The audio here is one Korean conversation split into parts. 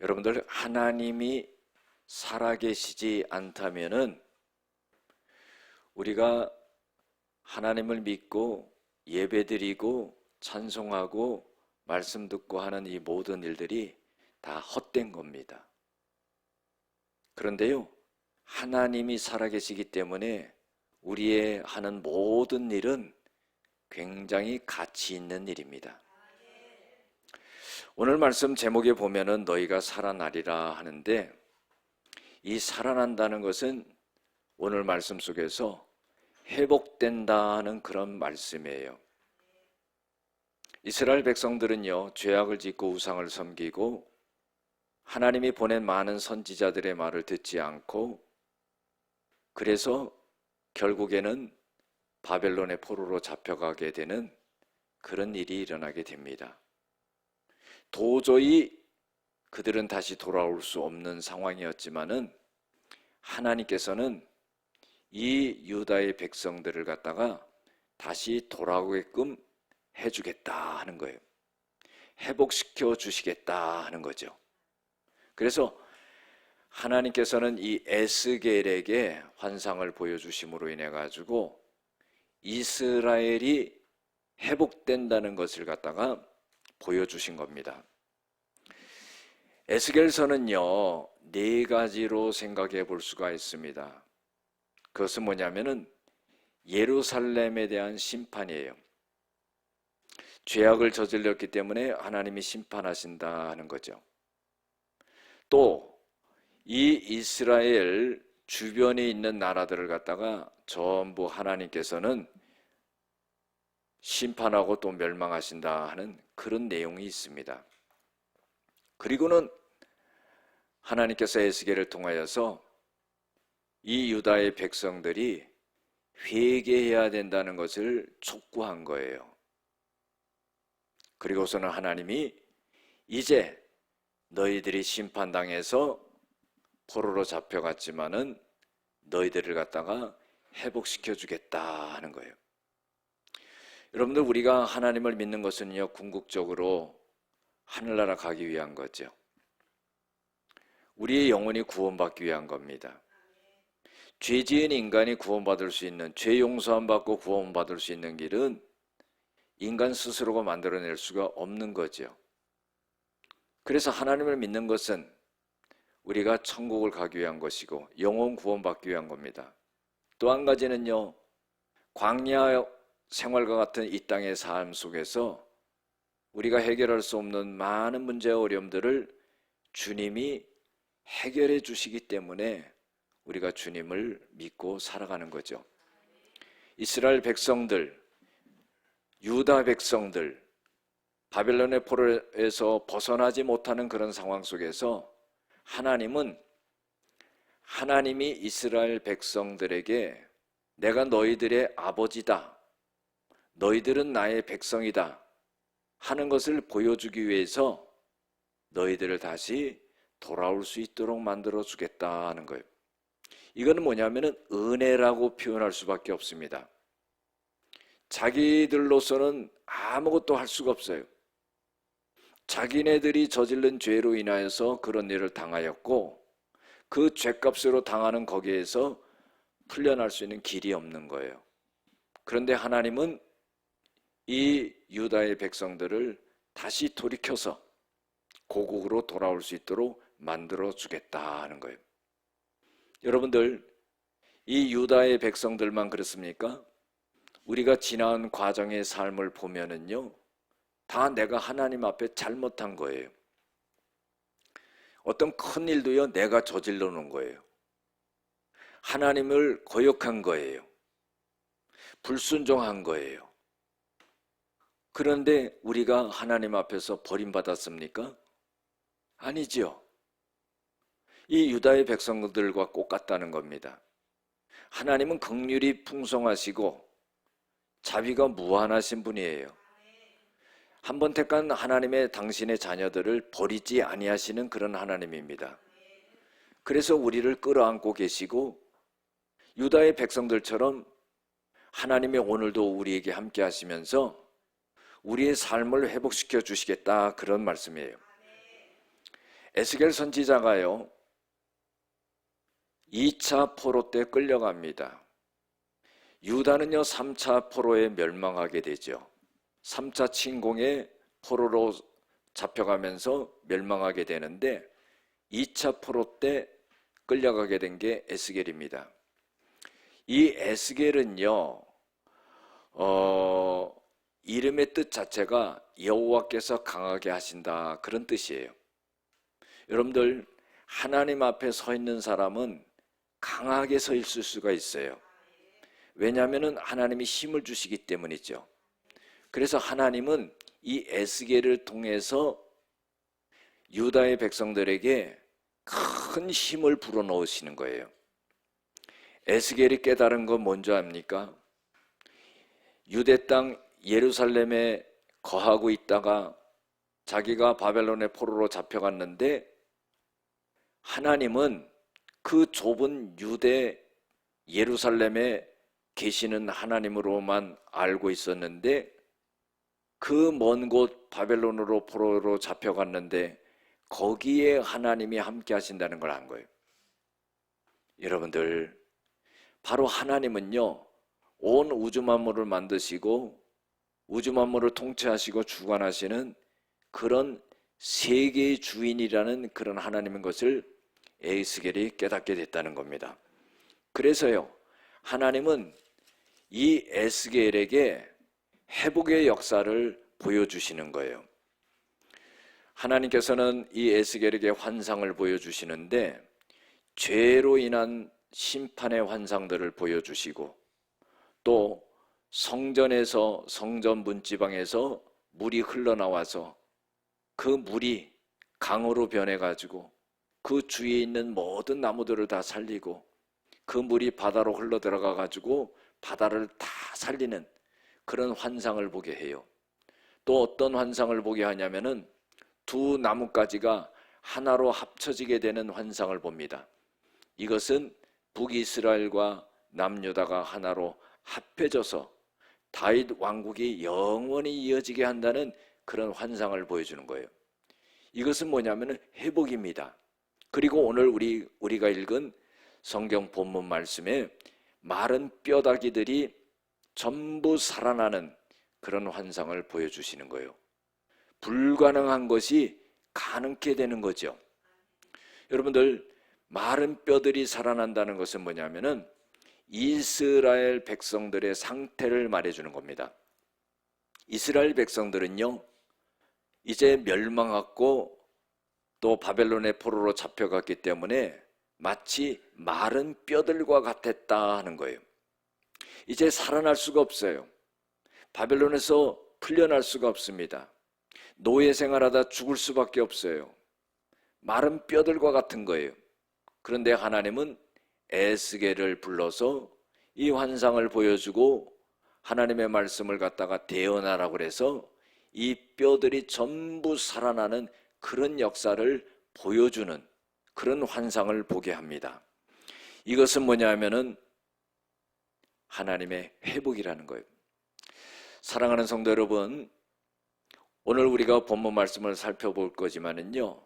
여러분들, 하나님이 살아계시지 않다면은 우리가 하나님을 믿고 예배드리고 찬송하고 말씀 듣고 하는 이 모든 일들이 다 헛된 겁니다. 그런데요, 하나님이 살아계시기 때문에 우리의 하는 모든 일은 굉장히 가치 있는 일입니다. 오늘 말씀 제목에 보면은 너희가 살아나리라 하는데, 이 살아난다는 것은 오늘 말씀 속에서 회복된다는 그런 말씀이에요. 이스라엘 백성들은요, 죄악을 짓고 우상을 섬기고 하나님이 보낸 많은 선지자들의 말을 듣지 않고, 그래서 결국에는 바벨론의 포로로 잡혀가게 되는 그런 일이 일어나게 됩니다. 도저히 그들은 다시 돌아올 수 없는 상황이었지만은 하나님께서는 이 유다의 백성들을 갖다가 다시 돌아오게끔 해주겠다 하는 거예요. 회복시켜 주시겠다 하는 거죠. 그래서 하나님께서는 이 에스겔에게 환상을 보여주심으로 인해 가지고 이스라엘이 회복된다는 것을 갖다가 보여주신 겁니다. 에스겔서는요, 4가지로 생각해 볼 수가 있습니다. 그것은 뭐냐면은 예루살렘에 대한 심판이에요. 죄악을 저질렀기 때문에 하나님이 심판하신다 하는 거죠. 또 이 이스라엘 주변에 있는 나라들을 갖다가 전부 하나님께서는 심판하고 또 멸망하신다 하는 그런 내용이 있습니다. 그리고는 하나님께서 에스겔을 통하여서 이 유다의 백성들이 회개해야 된다는 것을 촉구한 거예요. 그리고서는 하나님이 이제 너희들이 심판당해서 포로로 잡혀갔지만은 너희들을 갖다가 회복시켜 주겠다 하는 거예요. 여러분들, 우리가 하나님을 믿는 것은요, 궁극적으로 하늘나라 가기 위한 거죠. 우리의 영혼이 구원받기 위한 겁니다. 죄 지은 인간이 구원받을 수 있는, 죄 용서함 받고 구원받을 수 있는 길은 인간 스스로가 만들어낼 수가 없는 거죠. 그래서 하나님을 믿는 것은 우리가 천국을 가기 위한 것이고 영혼 구원받기 위한 겁니다. 또 한 가지는요, 광야 생활과 같은 이 땅의 삶 속에서 우리가 해결할 수 없는 많은 문제와 어려움들을 주님이 해결해 주시기 때문에 우리가 주님을 믿고 살아가는 거죠. 이스라엘 백성들, 유다 백성들, 바벨론의 포로에서 벗어나지 못하는 그런 상황 속에서 하나님이 이스라엘 백성들에게 내가 너희들의 아버지다, 너희들은 나의 백성이다 하는 것을 보여주기 위해서 너희들을 다시 돌아올 수 있도록 만들어 주겠다 하는 거예요. 이거는 뭐냐면은 은혜라고 표현할 수밖에 없습니다. 자기들로서는 아무것도 할 수가 없어요. 자기네들이 저지른 죄로 인하여서 그런 일을 당하였고 그 죄값으로 당하는 거기에서 풀려날 수 있는 길이 없는 거예요. 그런데 하나님은 이 유다의 백성들을 다시 돌이켜서 고국으로 돌아올 수 있도록 만들어 주겠다 하는 거예요. 여러분들, 이 유다의 백성들만 그렇습니까? 우리가 지난 과정의 삶을 보면은요, 다 내가 하나님 앞에 잘못한 거예요. 어떤 큰 일도요, 내가 저질러 놓은 거예요. 하나님을 거역한 거예요. 불순종한 거예요. 그런데 우리가 하나님 앞에서 버림받았습니까? 아니죠. 이 유다의 백성들과 똑같다는 겁니다. 하나님은 긍휼이 풍성하시고 자비가 무한하신 분이에요. 한번 택한 하나님의 당신의 자녀들을 버리지 아니하시는 그런 하나님입니다. 그래서 우리를 끌어안고 계시고 유다의 백성들처럼 하나님이 오늘도 우리에게 함께 하시면서 우리의 삶을 회복시켜 주시겠다, 그런 말씀이에요. 에스겔 선지자가요 2차 포로 때 끌려갑니다. 유다는요 3차 포로에 멸망하게 되죠. 3차 침공에 포로로 잡혀가면서 멸망하게 되는데 2차 포로 때 끌려가게 된 게 에스겔입니다. 이 에스겔은요 이름의 뜻 자체가 여호와께서 강하게 하신다 그런 뜻이에요. 여러분들 하나님 앞에 서 있는 사람은 강하게 서 있을 수가 있어요. 왜냐하면 하나님이 힘을 주시기 때문이죠. 그래서 하나님은 이 에스겔을 통해서 유다의 백성들에게 큰 힘을 불어넣으시는 거예요. 에스겔이 깨달은 건 뭔지 압니까? 유대 땅 예루살렘에 거하고 있다가 자기가 바벨론의 포로로 잡혀갔는데 하나님은 그 좁은 유대 예루살렘에 계시는 하나님으로만 알고 있었는데 그 먼 곳 바벨론으로 포로로 잡혀갔는데 거기에 하나님이 함께 하신다는 걸 안 거예요. 여러분들 바로 하나님은요 온 우주 만물을 만드시고 우주 만물을 통치하시고 주관하시는 그런 세계의 주인이라는 그런 하나님인 것을 에스겔이 깨닫게 됐다는 겁니다. 그래서요 하나님은 이 에스겔에게 회복의 역사를 보여주시는 거예요. 하나님께서는 이 에스겔에게 환상을 보여주시는데 죄로 인한 심판의 환상들을 보여주시고 또 성전에서 성전 문지방에서 물이 흘러나와서 그 물이 강으로 변해가지고 그 주위에 있는 모든 나무들을 다 살리고 그 물이 바다로 흘러들어가가지고 바다를 다 살리는 그런 환상을 보게 해요. 또 어떤 환상을 보게 하냐면은 두 나뭇가지가 하나로 합쳐지게 되는 환상을 봅니다. 이것은 북이스라엘과 남유다가 하나로 합해져서 다윗 왕국이 영원히 이어지게 한다는 그런 환상을 보여주는 거예요. 이것은 뭐냐면 회복입니다. 그리고 오늘 우리가 읽은 성경 본문 말씀에 마른 뼈다귀들이 전부 살아나는 그런 환상을 보여주시는 거예요. 불가능한 것이 가능케 되는 거죠. 여러분들 마른 뼈들이 살아난다는 것은 뭐냐면은 이스라엘 백성들의 상태를 말해주는 겁니다. 이스라엘 백성들은요 이제 멸망하고 또 바벨론의 포로로 잡혀갔기 때문에 마치 마른 뼈들과 같았다 하는 거예요. 이제 살아날 수가 없어요. 바벨론에서 풀려날 수가 없습니다. 노예 생활하다 죽을 수밖에 없어요. 마른 뼈들과 같은 거예요. 그런데 하나님은 에스겔을 불러서 이 환상을 보여주고 하나님의 말씀을 갖다가 대언하라고 그래서 이 뼈들이 전부 살아나는 그런 역사를 보여주는 그런 환상을 보게 합니다. 이것은 뭐냐면은 하나님의 회복이라는 거예요. 사랑하는 성도 여러분, 오늘 우리가 본문 말씀을 살펴볼 거지만은요,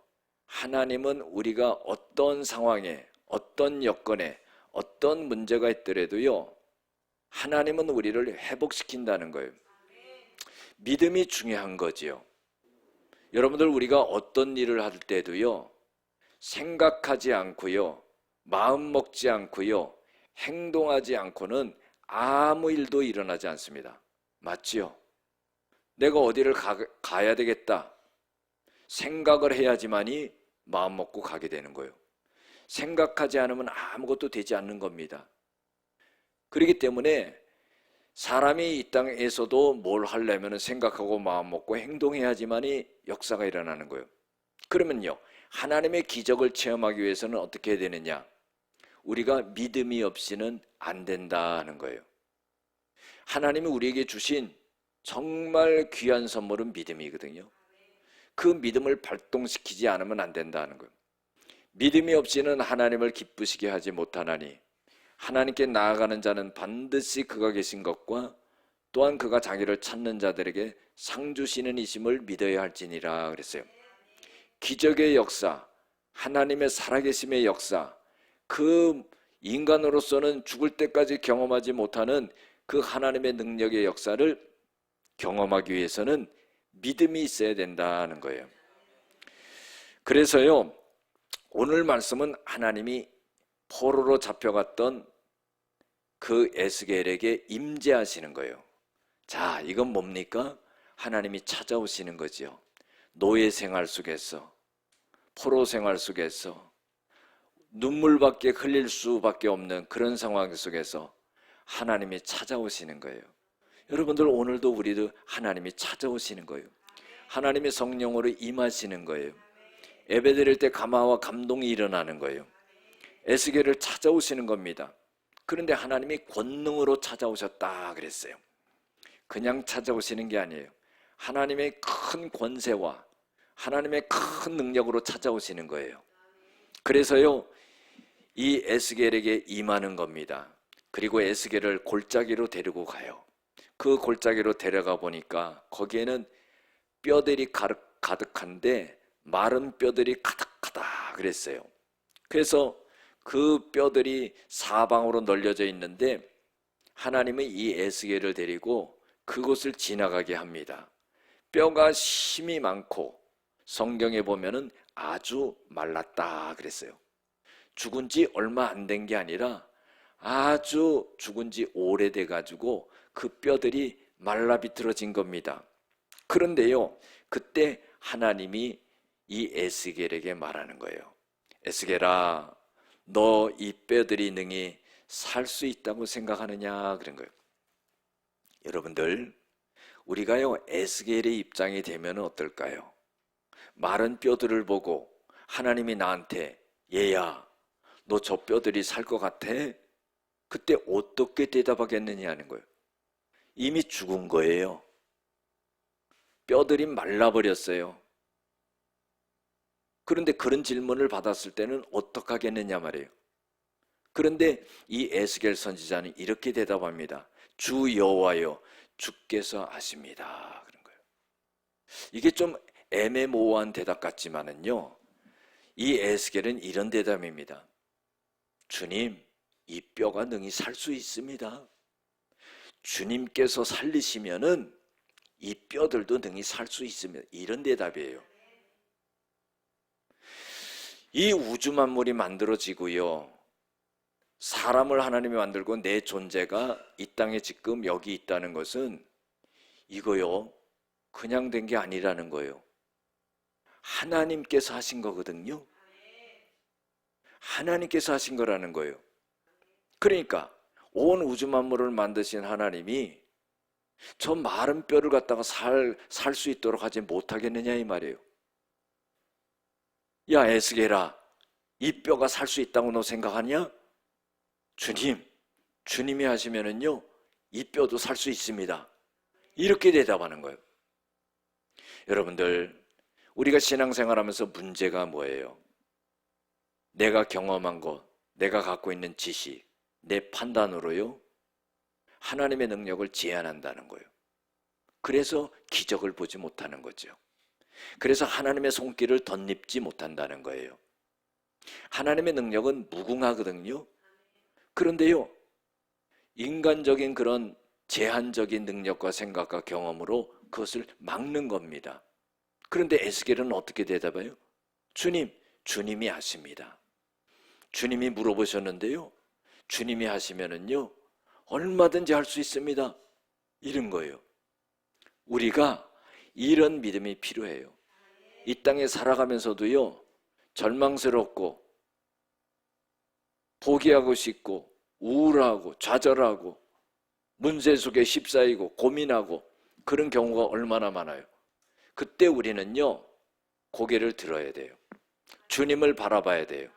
하나님은 우리가 어떤 상황에, 어떤 여건에, 어떤 문제가 있더라도요, 하나님은 우리를 회복시킨다는 거예요. 믿음이 중요한 거지요. 여러분들 우리가 어떤 일을 할 때도요, 생각하지 않고요, 마음 먹지 않고요, 행동하지 않고는 아무 일도 일어나지 않습니다. 맞지요? 내가 어디를 가야 되겠다 생각을 해야지만이 마음 먹고 가게 되는 거예요. 생각하지 않으면 아무것도 되지 않는 겁니다. 그렇기 때문에 사람이 이 땅에서도 뭘 하려면 생각하고 마음 먹고 행동해야지만이 역사가 일어나는 거예요. 그러면요, 하나님의 기적을 체험하기 위해서는 어떻게 해야 되느냐? 우리가 믿음이 없이는 안 된다는 거예요. 하나님이 우리에게 주신 정말 귀한 선물은 믿음이거든요. 그 믿음을 발동시키지 않으면 안 된다는 거예요. 믿음이 없이는 하나님을 기쁘시게 하지 못하나니 하나님께 나아가는 자는 반드시 그가 계신 것과 또한 그가 자기를 찾는 자들에게 상 주시는 이심을 믿어야 할지니라 그랬어요. 기적의 역사, 하나님의 살아계심의 역사, 그 인간으로서는 죽을 때까지 경험하지 못하는 그 하나님의 능력의 역사를 경험하기 위해서는 믿음이 있어야 된다는 거예요. 그래서요, 오늘 말씀은 하나님이 포로로 잡혀갔던 그 에스겔에게 임재하시는 거예요. 자, 이건 뭡니까? 하나님이 찾아오시는 거죠. 노예 생활 속에서, 포로 생활 속에서 눈물밖에 흘릴 수밖에 없는 그런 상황 속에서 하나님이 찾아오시는 거예요. 여러분들, 오늘도 우리도 하나님이 찾아오시는 거예요. 하나님의 성령으로 임하시는 거예요. 예배드릴 때 감화와 감동이 일어나는 거예요. 에스겔을 찾아오시는 겁니다. 그런데 하나님이 권능으로 찾아오셨다 그랬어요. 그냥 찾아오시는 게 아니에요. 하나님의 큰 권세와 하나님의 큰 능력으로 찾아오시는 거예요. 그래서요, 이 에스겔에게 임하는 겁니다. 그리고 에스겔을 골짜기로 데리고 가요. 그 골짜기로 데려가 보니까 거기에는 뼈들이 가득한데 마른 뼈들이 가득하다 그랬어요. 그래서 그 뼈들이 사방으로 널려져 있는데 하나님은 이 에스겔을 데리고 그곳을 지나가게 합니다. 뼈가 힘이 많고 성경에 보면은 아주 말랐다 그랬어요. 죽은 지 얼마 안 된 게 아니라 아주 죽은 지 오래돼 가지고 그 뼈들이 말라 비틀어진 겁니다. 그런데요, 그때 하나님이 이 에스겔에게 말하는 거예요. 에스겔아, 너 이 뼈들이 능히 살 수 있다고 생각하느냐 그런 거예요. 여러분들, 우리가요 에스겔의 입장이 되면 어떨까요? 마른 뼈들을 보고 하나님이 나한테 얘야, 너 저 뼈들이 살 것 같아? 그때 어떻게 대답하겠느냐 하는 거예요. 이미 죽은 거예요. 뼈들이 말라버렸어요. 그런데 그런 질문을 받았을 때는 어떻게 하겠느냐 말이에요. 그런데 이 에스겔 선지자는 이렇게 대답합니다. 주 여호와여, 주께서 아십니다. 그런 거예요. 이게 좀 애매모호한 대답 같지만은요, 이 에스겔은 이런 대답입니다. 주님, 이 뼈가 능히 살 수 있습니다. 주님께서 살리시면은 이 뼈들도 능히 살 수 있습니다. 이런 대답이에요. 이 우주 만물이 만들어지고요, 사람을 하나님이 만들고 내 존재가 이 땅에 지금 여기 있다는 것은 이거요 그냥 된 게 아니라는 거예요. 하나님께서 하신 거거든요. 하나님께서 하신 거라는 거예요. 그러니까 온 우주 만물을 만드신 하나님이 저 마른 뼈를 갖다가 살 수 있도록 하지 못하겠느냐 이 말이에요. 야 에스겔아, 이 뼈가 살 수 있다고 너 생각하냐? 주님이 하시면은요 이 뼈도 살 수 있습니다. 이렇게 대답하는 거예요. 여러분들, 우리가 신앙생활하면서 문제가 뭐예요? 내가 경험한 것, 내가 갖고 있는 지식, 내 판단으로요 하나님의 능력을 제한한다는 거예요. 그래서 기적을 보지 못하는 거죠. 그래서 하나님의 손길을 덧입지 못한다는 거예요. 하나님의 능력은 무궁하거든요. 그런데요, 인간적인 그런 제한적인 능력과 생각과 경험으로 그것을 막는 겁니다. 그런데 에스겔은 어떻게 대답해요? 주님이 하십니다. 주님이 물어보셨는데요, 주님이 하시면은요 얼마든지 할 수 있습니다. 이런 거예요. 우리가 이런 믿음이 필요해요. 이 땅에 살아가면서도요 절망스럽고 포기하고 싶고 우울하고 좌절하고 문제 속에 휩싸이고 고민하고 그런 경우가 얼마나 많아요. 그때 우리는요 고개를 들어야 돼요. 주님을 바라봐야 돼요.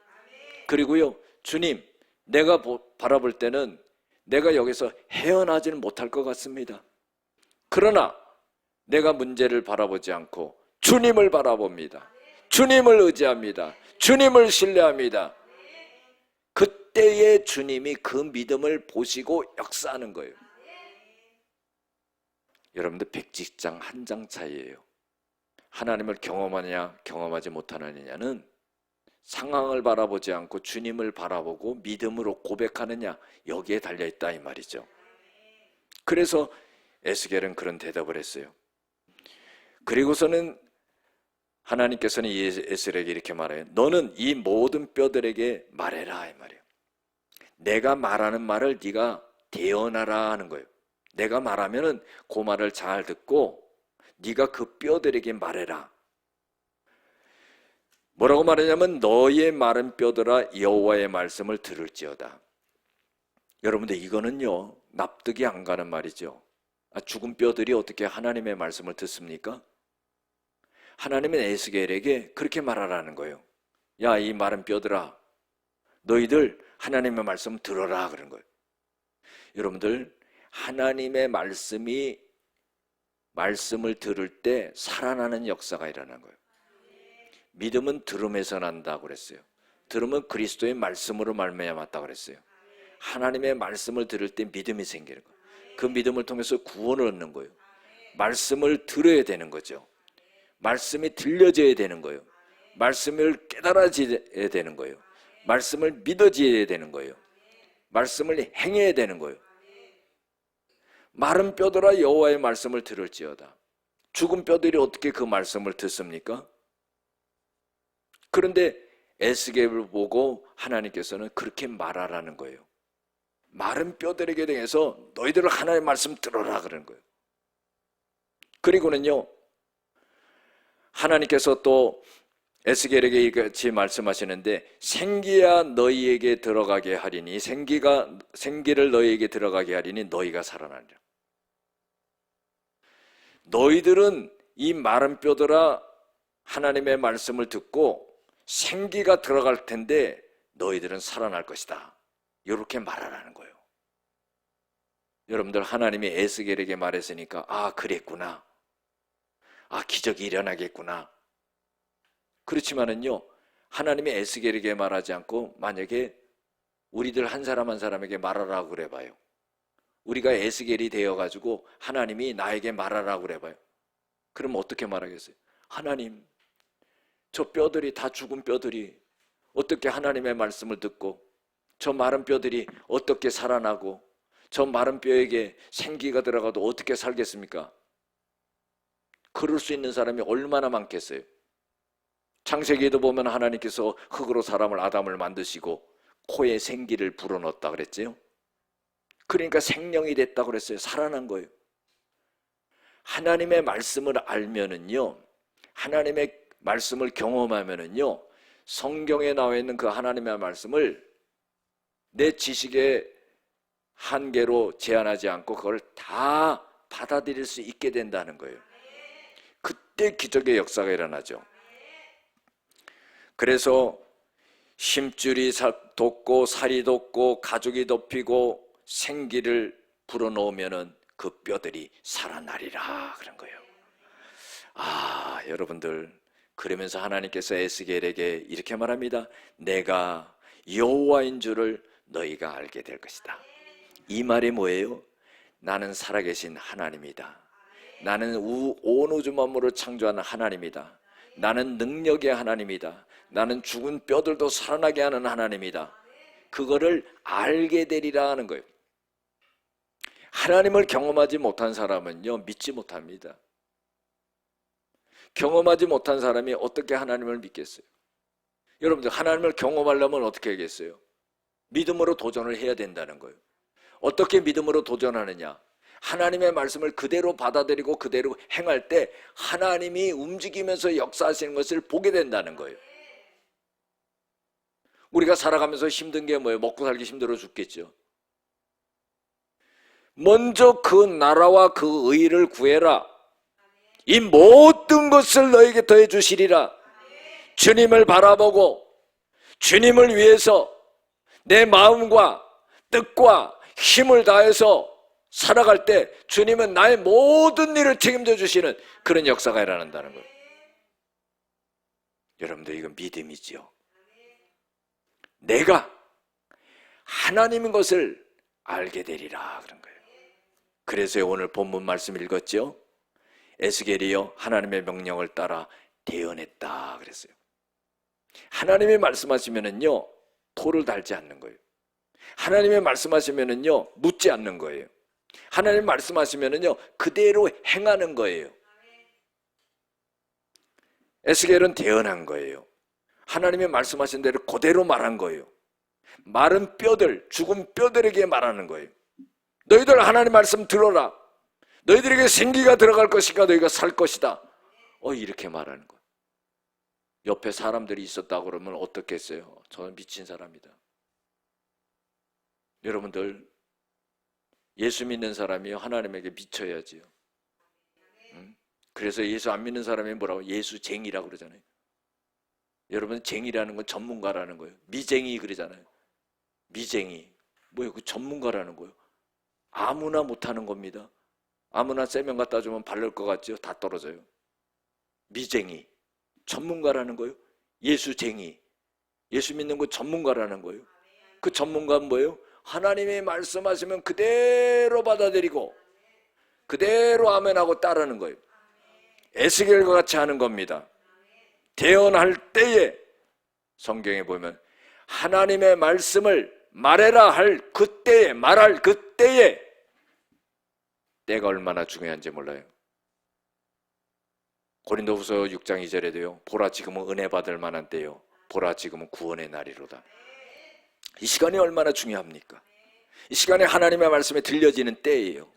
그리고요, 주님, 내가 바라볼 때는 내가 여기서 헤어나지는 못할 것 같습니다. 그러나 내가 문제를 바라보지 않고 주님을 바라봅니다. 주님을 의지합니다. 주님을 신뢰합니다. 그때의 주님이 그 믿음을 보시고 역사하는 거예요. 여러분들 백지장 한 장 차이예요. 하나님을 경험하느냐 경험하지 못하느냐는 상황을 바라보지 않고 주님을 바라보고 믿음으로 고백하느냐, 여기에 달려있다 이 말이죠. 그래서 에스겔은 그런 대답을 했어요. 그리고서는 하나님께서는 에스겔에게 이렇게 말해요. 너는 이 모든 뼈들에게 말해라 이 말이에요. 내가 말하는 말을 네가 대언하라 하는 거예요. 내가 말하면은 그 말을 잘 듣고 네가 그 뼈들에게 말해라. 뭐라고 말하냐면 너의 마른 뼈들아 여호와의 말씀을 들을지어다. 여러분들 이거는요 납득이 안 가는 말이죠. 죽은 뼈들이 어떻게 하나님의 말씀을 듣습니까? 하나님은 에스겔에게 그렇게 말하라는 거예요. 야, 이 마른 뼈들아, 너희들 하나님의 말씀 들어라 그런 거예요. 여러분들 하나님의 말씀을 들을 때 살아나는 역사가 일어나는 거예요. 믿음은 들음에서 난다고 그랬어요. 들음은 그리스도의 말씀으로 말미암았다고 그랬어요. 하나님의 말씀을 들을 때 믿음이 생기는 거예요. 그 믿음을 통해서 구원을 얻는 거예요. 말씀을 들어야 되는 거죠. 말씀이 들려져야 되는 거예요. 말씀을 깨달아져야 되는 거예요. 말씀을 믿어져야 되는 거예요. 말씀을 행해야 되는 거예요. 마른 뼈들아 여호와의 말씀을 들을지어다. 죽은 뼈들이 어떻게 그 말씀을 듣습니까? 그런데 에스겔을 보고 하나님께서는 그렇게 말하라는 거예요. 마른 뼈들에게 대해서 너희들 하나님의 말씀 들어라 그러는 거예요. 그리고는요 하나님께서 또 에스겔에게 이같이 말씀하시는데 생기야 너희에게 들어가게 하리니 생기를 너희에게 들어가게 하리니 너희가 살아나리라. 너희들은 이 마른 뼈들아 하나님의 말씀을 듣고 생기가 들어갈 텐데 너희들은 살아날 것이다. 이렇게 말하라는 거예요. 여러분들 하나님이 에스겔에게 말했으니까 아 그랬구나. 아 기적이 일어나겠구나. 그렇지만은요 하나님이 에스겔에게 말하지 않고 만약에 우리들 한 사람 한 사람에게 말하라고 그래봐요. 우리가 에스겔이 되어가지고 하나님이 나에게 말하라고 그래봐요. 그럼 어떻게 말하겠어요? 하나님 저 뼈들이 다 죽은 뼈들이 어떻게 하나님의 말씀을 듣고 저 마른 뼈들이 어떻게 살아나고 저 마른 뼈에게 생기가 들어가도 어떻게 살겠습니까? 그럴 수 있는 사람이 얼마나 많겠어요? 창세기에도 보면 하나님께서 흙으로 사람을 아담을 만드시고 코에 생기를 불어넣었다 그랬죠. 그러니까 생명이 됐다고 그랬어요. 살아난 거예요. 하나님의 말씀을 알면은요 하나님의 말씀을 경험하면은요 성경에 나와 있는 그 하나님의 말씀을 내 지식의 한계로 제한하지 않고 그걸 다 받아들일 수 있게 된다는 거예요. 그때 기적의 역사가 일어나죠. 그래서 힘줄이 돋고 살이 돋고 가죽이 덮이고 생기를 불어넣으면은 그 뼈들이 살아나리라 그런 거예요. 아 여러분들 그러면서 하나님께서 에스겔에게 이렇게 말합니다. 내가 여호와인 줄을 너희가 알게 될 것이다. 이 말이 뭐예요? 나는 살아계신 하나님이다. 나는 온 우주 만물을 창조하는 하나님이다. 나는 능력의 하나님이다. 나는 죽은 뼈들도 살아나게 하는 하나님이다. 그거를 알게 되리라 하는 거예요. 하나님을 경험하지 못한 사람은요 믿지 못합니다. 경험하지 못한 사람이 어떻게 하나님을 믿겠어요? 여러분들 하나님을 경험하려면 어떻게 하겠어요? 믿음으로 도전을 해야 된다는 거예요. 어떻게 믿음으로 도전하느냐? 하나님의 말씀을 그대로 받아들이고 그대로 행할 때 하나님이 움직이면서 역사하시는 것을 보게 된다는 거예요. 우리가 살아가면서 힘든 게 뭐예요? 먹고 살기 힘들어 죽겠죠. 먼저 그 나라와 그 의를 구해라. 이 모든 것을 너에게 더해 주시리라. 주님을 바라보고 주님을 위해서 내 마음과 뜻과 힘을 다해서 살아갈 때 주님은 나의 모든 일을 책임져 주시는 그런 역사가 일어난다는 거예요. 여러분들 이건 믿음이지요. 내가 하나님인 것을 알게 되리라 그런 거예요. 그래서 오늘 본문 말씀 읽었죠. 에스겔이요 하나님의 명령을 따라 대언했다 그랬어요. 하나님이 말씀하시면은요, 토를 달지 않는 거예요. 하나님이 말씀하시면은요, 묻지 않는 거예요. 하나님이 말씀하시면은요, 그대로 행하는 거예요. 에스겔은 대언한 거예요. 하나님이 말씀하신 대로 그대로 말한 거예요. 마른 뼈들, 죽은 뼈들에게 말하는 거예요. 너희들 하나님 말씀 들어라. 너희들에게 생기가 들어갈 것이니까 너희가 살 것이다. 이렇게 말하는 거예요. 옆에 사람들이 있었다 그러면 어떻겠어요? 저는 미친 사람이다. 여러분들, 예수 믿는 사람이 하나님에게 미쳐야지요. 그래서 예수 안 믿는 사람이 뭐라고? 예수쟁이라고 그러잖아요. 여러분, 쟁이라는 건 전문가라는 거예요. 미쟁이 그러잖아요. 미쟁이. 뭐예요? 그 전문가라는 거예요. 아무나 못하는 겁니다. 아무나 세면 갖다 주면 바를 것 같죠? 다 떨어져요. 미쟁이. 전문가라는 거예요. 예수쟁이. 예수 믿는 거 전문가라는 거예요. 그 전문가는 뭐예요? 하나님이 말씀하시면 그대로 받아들이고 그대로 아멘하고 따르는 거예요. 에스겔과 같이 하는 겁니다. 대언할 때에 성경에 보면 하나님의 말씀을 말해라 할 그때에, 말할 그때에 때가 얼마나 중요한지 몰라요. 고린도후서 6장 2절에도요. 보라 지금은 은혜 받을 만한 때요. 보라 지금은 구원의 날이로다. 이 시간이 얼마나 중요합니까? 이 시간에 하나님의 말씀에 들려지는 때예요.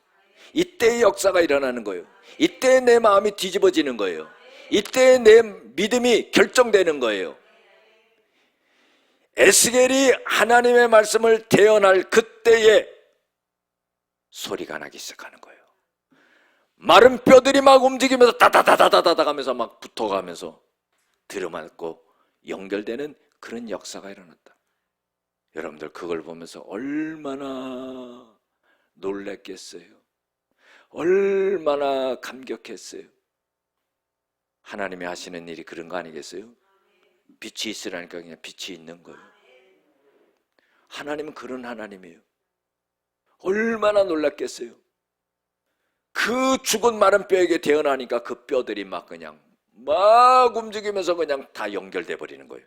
이때의 역사가 일어나는 거예요. 이때 내 마음이 뒤집어지는 거예요. 이때 내 믿음이 결정되는 거예요. 에스겔이 하나님의 말씀을 대언할 그때에 소리가 나기 시작하는 거예요. 마른 뼈들이 막 움직이면서 다다다다다다 하면서 막 붙어가면서 들어맞고 연결되는 그런 역사가 일어났다. 여러분들 그걸 보면서 얼마나 놀랐겠어요. 얼마나 감격했어요. 하나님이 하시는 일이 그런 거 아니겠어요? 빛이 있으라니까 그냥 빛이 있는 거예요. 하나님은 그런 하나님이에요. 얼마나 놀랐겠어요. 그 죽은 마른 뼈에게 대언하니까 그 뼈들이 막 그냥 막 움직이면서 그냥 다 연결돼 버리는 거예요.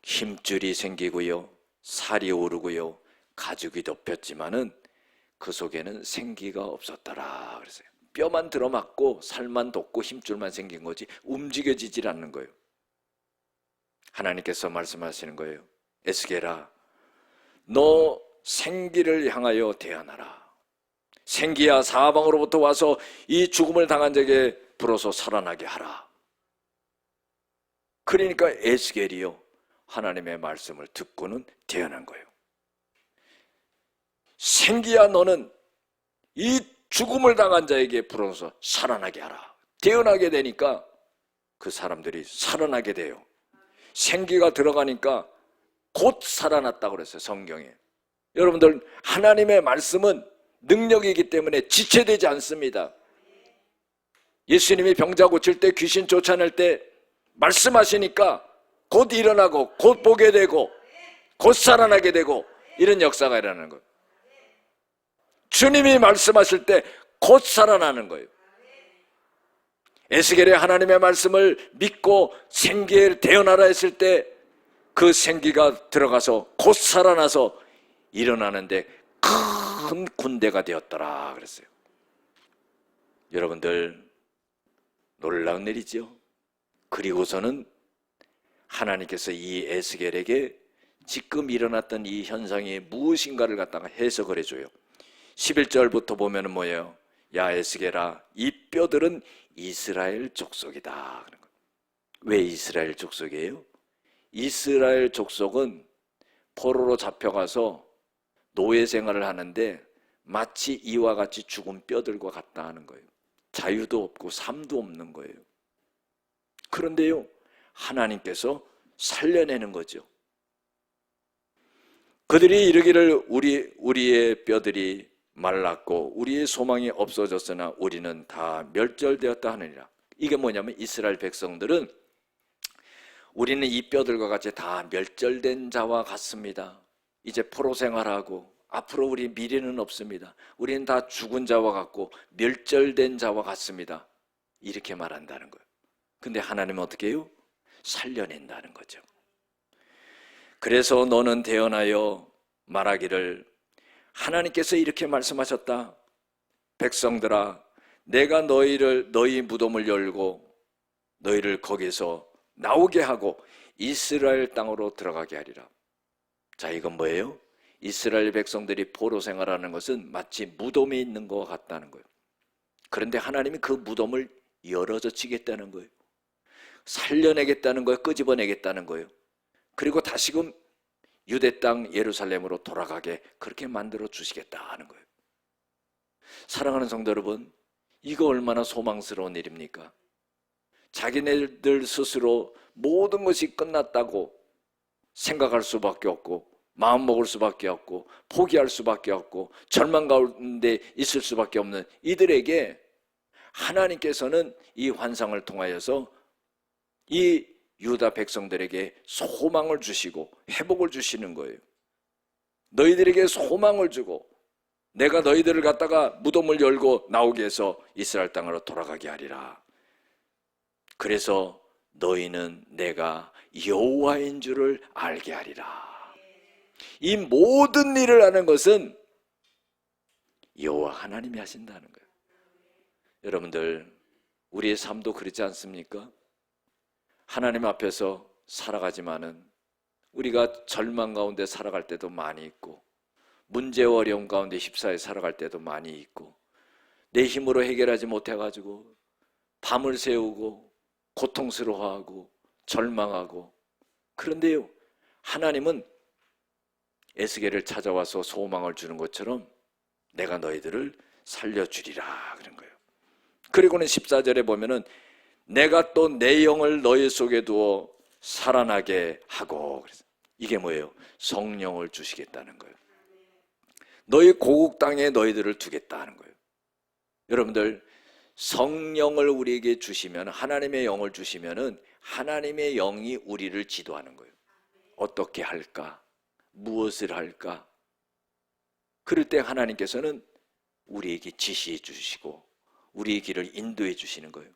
힘줄이 생기고요, 살이 오르고요, 가죽이 덮였지만은 그 속에는 생기가 없었더라 그랬어요. 뼈만 들어맞고 살만 돋고 힘줄만 생긴 거지 움직여지질 않는 거예요. 하나님께서 말씀하시는 거예요. 에스겔아, 너 생기를 향하여 대언하라. 생기야, 사방으로부터 와서 이 죽음을 당한 자에게 불어서 살아나게 하라. 그러니까 에스겔이요, 하나님의 말씀을 듣고는 대언한 거예요. 생기야, 너는 이 죽음을 당한 자에게 불어서 살아나게 하라. 대언하게 되니까 그 사람들이 살아나게 돼요. 생기가 들어가니까 곧 살아났다고 그랬어요, 성경에. 여러분들, 하나님의 말씀은 능력이기 때문에 지체되지 않습니다. 예수님이 병자 고칠 때, 귀신 쫓아낼 때 말씀하시니까 곧 일어나고 곧 보게 되고 곧 살아나게 되고 이런 역사가 일어나는 거예요. 주님이 말씀하실 때 곧 살아나는 거예요. 에스겔이 하나님의 말씀을 믿고 생기를 대언하라 했을 때 그 생기가 들어가서 곧 살아나서 일어나는데 큰 군대가 되었더라 그랬어요. 여러분들, 놀라운 일이죠. 그리고서는 하나님께서 이 에스겔에게 지금 일어났던 이 현상이 무엇인가를 갖다가 해석을 해줘요. 11절부터 보면은 뭐예요? 야 에스겔아, 이 뼈들은 이스라엘 족속이다. 왜 이스라엘 족속이에요? 이스라엘 족속은 포로로 잡혀가서 노예 생활을 하는데 마치 이와 같이 죽은 뼈들과 같다 하는 거예요. 자유도 없고 삶도 없는 거예요. 그런데요, 하나님께서 살려내는 거죠. 그들이 이르기를 우리의 뼈들이 말랐고 우리의 소망이 없어졌으나 우리는 다 멸절되었다 하느니라. 이게 뭐냐면 이스라엘 백성들은 우리는 이 뼈들과 같이 다 멸절된 자와 같습니다. 이제 포로 생활하고 앞으로 우리 미래는 없습니다. 우리는 다 죽은 자와 같고 멸절된 자와 같습니다. 이렇게 말한다는 거예요. 근데 하나님은 어떻게 해요? 살려낸다는 거죠. 그래서 너는 대언하여 말하기를 하나님께서 이렇게 말씀하셨다. 백성들아, 내가 너희 무덤을 열고 너희를 거기서 나오게 하고 이스라엘 땅으로 들어가게 하리라. 자, 이건 뭐예요? 이스라엘 백성들이 포로 생활하는 것은 마치 무덤에 있는 것 같다는 거예요. 그런데 하나님이 그 무덤을 열어젖히겠다는 거예요. 살려내겠다는 거예요. 끄집어내겠다는 거예요. 그리고 다시금 유대 땅 예루살렘으로 돌아가게 그렇게 만들어 주시겠다 하는 거예요. 사랑하는 성도 여러분, 이거 얼마나 소망스러운 일입니까? 자기네들 스스로 모든 것이 끝났다고 생각할 수밖에 없고 마음 먹을 수밖에 없고 포기할 수밖에 없고 절망 가운데 있을 수밖에 없는 이들에게 하나님께서는 이 환상을 통하여서 이 유다 백성들에게 소망을 주시고 회복을 주시는 거예요. 너희들에게 소망을 주고 내가 너희들을 갖다가 무덤을 열고 나오게 해서 이스라엘 땅으로 돌아가게 하리라. 그래서 너희는 내가 여호와인 줄을 알게 하리라. 이 모든 일을 하는 것은 여호와 하나님이 하신다는 거예요. 여러분들, 우리의 삶도 그렇지 않습니까? 하나님 앞에서 살아가지만은 우리가 절망 가운데 살아갈 때도 많이 있고 문제와 어려움 가운데 휩싸여 살아갈 때도 많이 있고 내 힘으로 해결하지 못해가지고 밤을 새우고 고통스러워하고 절망하고, 그런데요, 하나님은 에스겔을 찾아와서 소망을 주는 것처럼 내가 너희들을 살려주리라 그런 거예요. 그리고는 14절에 보면은 내가 또 내 영을 너희 속에 두어 살아나게 하고, 그래서 이게 뭐예요? 성령을 주시겠다는 거예요. 너희 고국 땅에 너희들을 두겠다는 거예요. 여러분들, 성령을 우리에게 주시면, 하나님의 영을 주시면은 하나님의 영이 우리를 지도하는 거예요. 어떻게 할까? 무엇을 할까? 그럴 때 하나님께서는 우리에게 지시해 주시고 우리의 길을 인도해 주시는 거예요.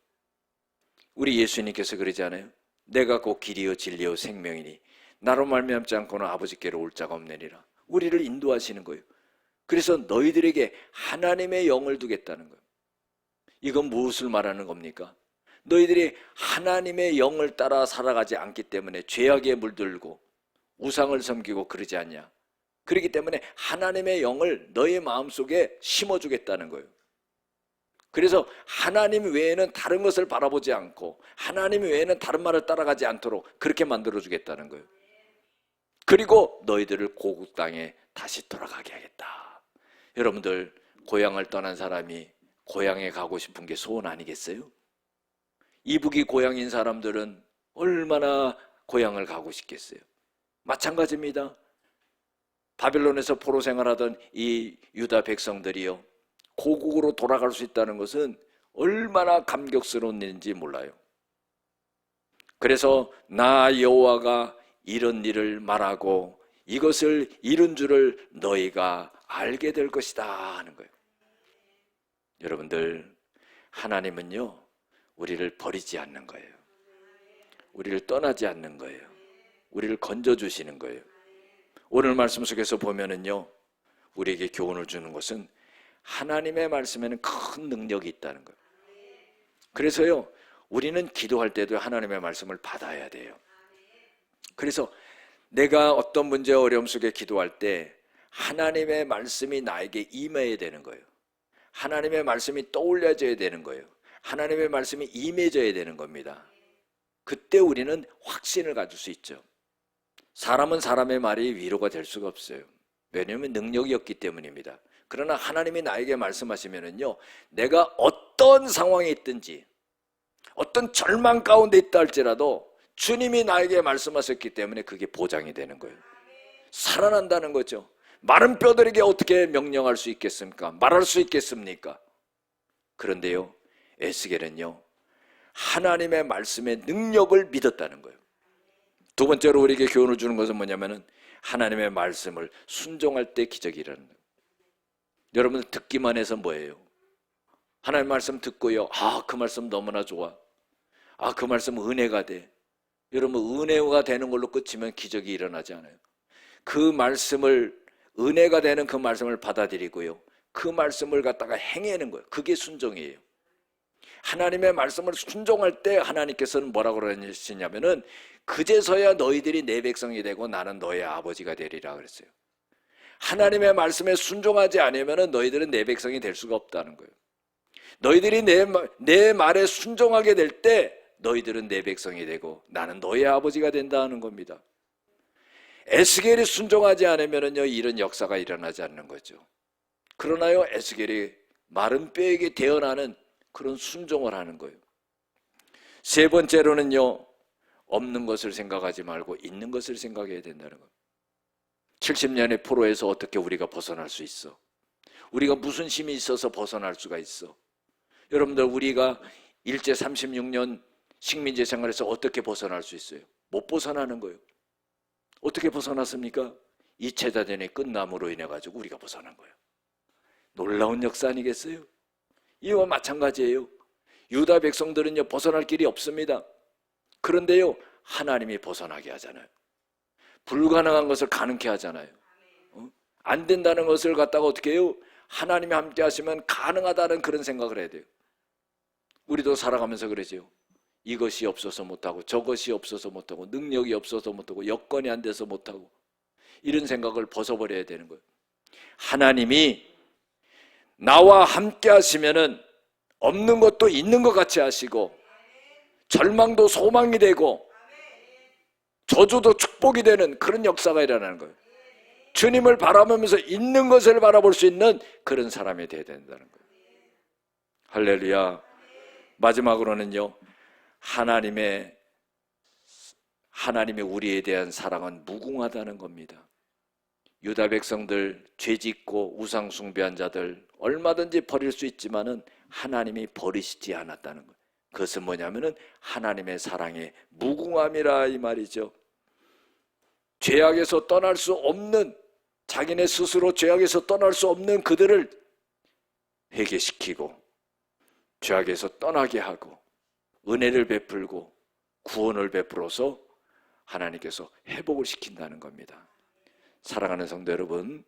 우리 예수님께서 그러지 않아요? 내가 곧 길이요 진리요 생명이니 나로 말미암지 않고는 아버지께로 올 자가 없느니라. 우리를 인도하시는 거예요. 그래서 너희들에게 하나님의 영을 두겠다는 거예요. 이건 무엇을 말하는 겁니까? 너희들이 하나님의 영을 따라 살아가지 않기 때문에 죄악에 물들고 우상을 섬기고 그러지 않냐. 그렇기 때문에 하나님의 영을 너희 마음속에 심어주겠다는 거예요. 그래서 하나님 외에는 다른 것을 바라보지 않고 하나님 외에는 다른 말을 따라가지 않도록 그렇게 만들어주겠다는 거예요. 그리고 너희들을 고국 땅에 다시 돌아가게 하겠다. 여러분들, 고향을 떠난 사람이 고향에 가고 싶은 게 소원 아니겠어요? 이북이 고향인 사람들은 얼마나 고향을 가고 싶겠어요? 마찬가지입니다. 바벨론에서 포로 생활하던 이 유다 백성들이요, 고국으로 돌아갈 수 있다는 것은 얼마나 감격스러운 일인지 몰라요. 그래서 나 여호와가 이런 일을 말하고 이것을 이룬 줄을 너희가 알게 될 것이다 하는 거예요. 여러분들, 하나님은요, 우리를 버리지 않는 거예요. 우리를 떠나지 않는 거예요. 우리를 건져주시는 거예요. 오늘 말씀 속에서 보면은요, 우리에게 교훈을 주는 것은 하나님의 말씀에는 큰 능력이 있다는 거예요. 그래서요, 우리는 기도할 때도 하나님의 말씀을 받아야 돼요. 그래서 내가 어떤 문제와 어려움 속에 기도할 때 하나님의 말씀이 나에게 임해야 되는 거예요. 하나님의 말씀이 떠올려져야 되는 거예요. 하나님의 말씀이 임해져야 되는 겁니다. 그때 우리는 확신을 가질 수 있죠. 사람은 사람의 말이 위로가 될 수가 없어요. 왜냐하면 능력이 없기 때문입니다. 그러나 하나님이 나에게 말씀하시면은요, 내가 어떤 상황에 있든지 어떤 절망 가운데 있다 할지라도 주님이 나에게 말씀하셨기 때문에 그게 보장이 되는 거예요. 살아난다는 거죠. 마른 뼈들에게 어떻게 명령할 수 있겠습니까? 말할 수 있겠습니까? 그런데요, 에스겔은요, 하나님의 말씀의 능력을 믿었다는 거예요. 두 번째로 우리에게 교훈을 주는 것은 뭐냐면은 하나님의 말씀을 순종할 때 기적이 일어나는 거예요. 여러분, 듣기만 해서 뭐예요? 하나님의 말씀 듣고요, 그 말씀 너무나 좋아. 그 말씀 은혜가 돼. 여러분, 은혜가 되는 걸로 끝이면 기적이 일어나지 않아요. 그 말씀을, 은혜가 되는 그 말씀을 받아들이고요, 그 말씀을 갖다가 행하는 거예요. 그게 순종이에요. 하나님의 말씀을 순종할 때 하나님께서는 뭐라고 그러시냐면은 그제서야 너희들이 내 백성이 되고 나는 너의 아버지가 되리라 그랬어요. 하나님의 말씀에 순종하지 않으면은 너희들은 내 백성이 될 수가 없다는 거예요. 너희들이 내 말에 순종하게 될 때 너희들은 내 백성이 되고 나는 너의 아버지가 된다는 겁니다. 에스겔이 순종하지 않으면은요, 이런 역사가 일어나지 않는 거죠. 그러나요, 에스겔이 마른 뼈에게 태어나는 그런 순종을 하는 거예요. 세 번째로는요, 없는 것을 생각하지 말고 있는 것을 생각해야 된다는 거예요. 70년의 포로에서 어떻게 우리가 벗어날 수 있어? 우리가 무슨 힘이 있어서 벗어날 수가 있어? 여러분들, 우리가 일제 36년 식민지 생활에서 어떻게 벗어날 수 있어요? 못 벗어나는 거예요. 어떻게 벗어났습니까? 2차 대전의 끝남으로 인해 가지고 우리가 벗어난 거예요. 놀라운 역사 아니겠어요? 이와 마찬가지예요. 유다 백성들은요, 벗어날 길이 없습니다. 그런데요, 하나님이 벗어나게 하잖아요. 불가능한 것을 가능케 하잖아요. 안 된다는 것을 갖다가 어떻게 해요? 하나님이 함께 하시면 가능하다는 그런 생각을 해야 돼요. 우리도 살아가면서 그러죠. 이것이 없어서 못하고 저것이 없어서 못하고 능력이 없어서 못하고 여건이 안 돼서 못하고, 이런 생각을 벗어버려야 되는 거예요. 하나님이 나와 함께 하시면은 없는 것도 있는 것 같이 하시고, 절망도 소망이 되고, 저주도 축복이 되는 그런 역사가 일어나는 거예요. 주님을 바라보면서 있는 것을 바라볼 수 있는 그런 사람이 되어야 된다는 거예요. 할렐루야. 마지막으로는요, 하나님의 우리에 대한 사랑은 무궁하다는 겁니다. 유다 백성들, 죄짓고 우상 숭배한 자들 얼마든지 버릴 수 있지만은 하나님이 버리시지 않았다는 거예요. 그것은 뭐냐면은 하나님의 사랑의 무궁함이라 이 말이죠. 죄악에서 떠날 수 없는, 자기네 스스로 죄악에서 떠날 수 없는 그들을 회개시키고 죄악에서 떠나게 하고 은혜를 베풀고 구원을 베풀어서 하나님께서 회복을 시킨다는 겁니다. 사랑하는 성도 여러분,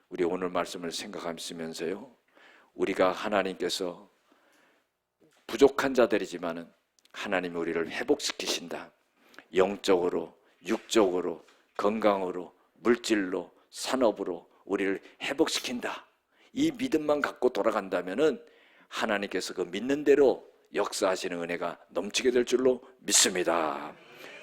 우리 오늘 말씀을 생각하시면서요, 우리가 하나님께서 부족한 자들이지만은 하나님이 우리를 회복시키신다. 영적으로, 육적으로, 건강으로, 물질로, 산업으로 우리를 회복시킨다. 이 믿음만 갖고 돌아간다면은 하나님께서 그 믿는 대로 역사하시는 은혜가 넘치게 될 줄로 믿습니다.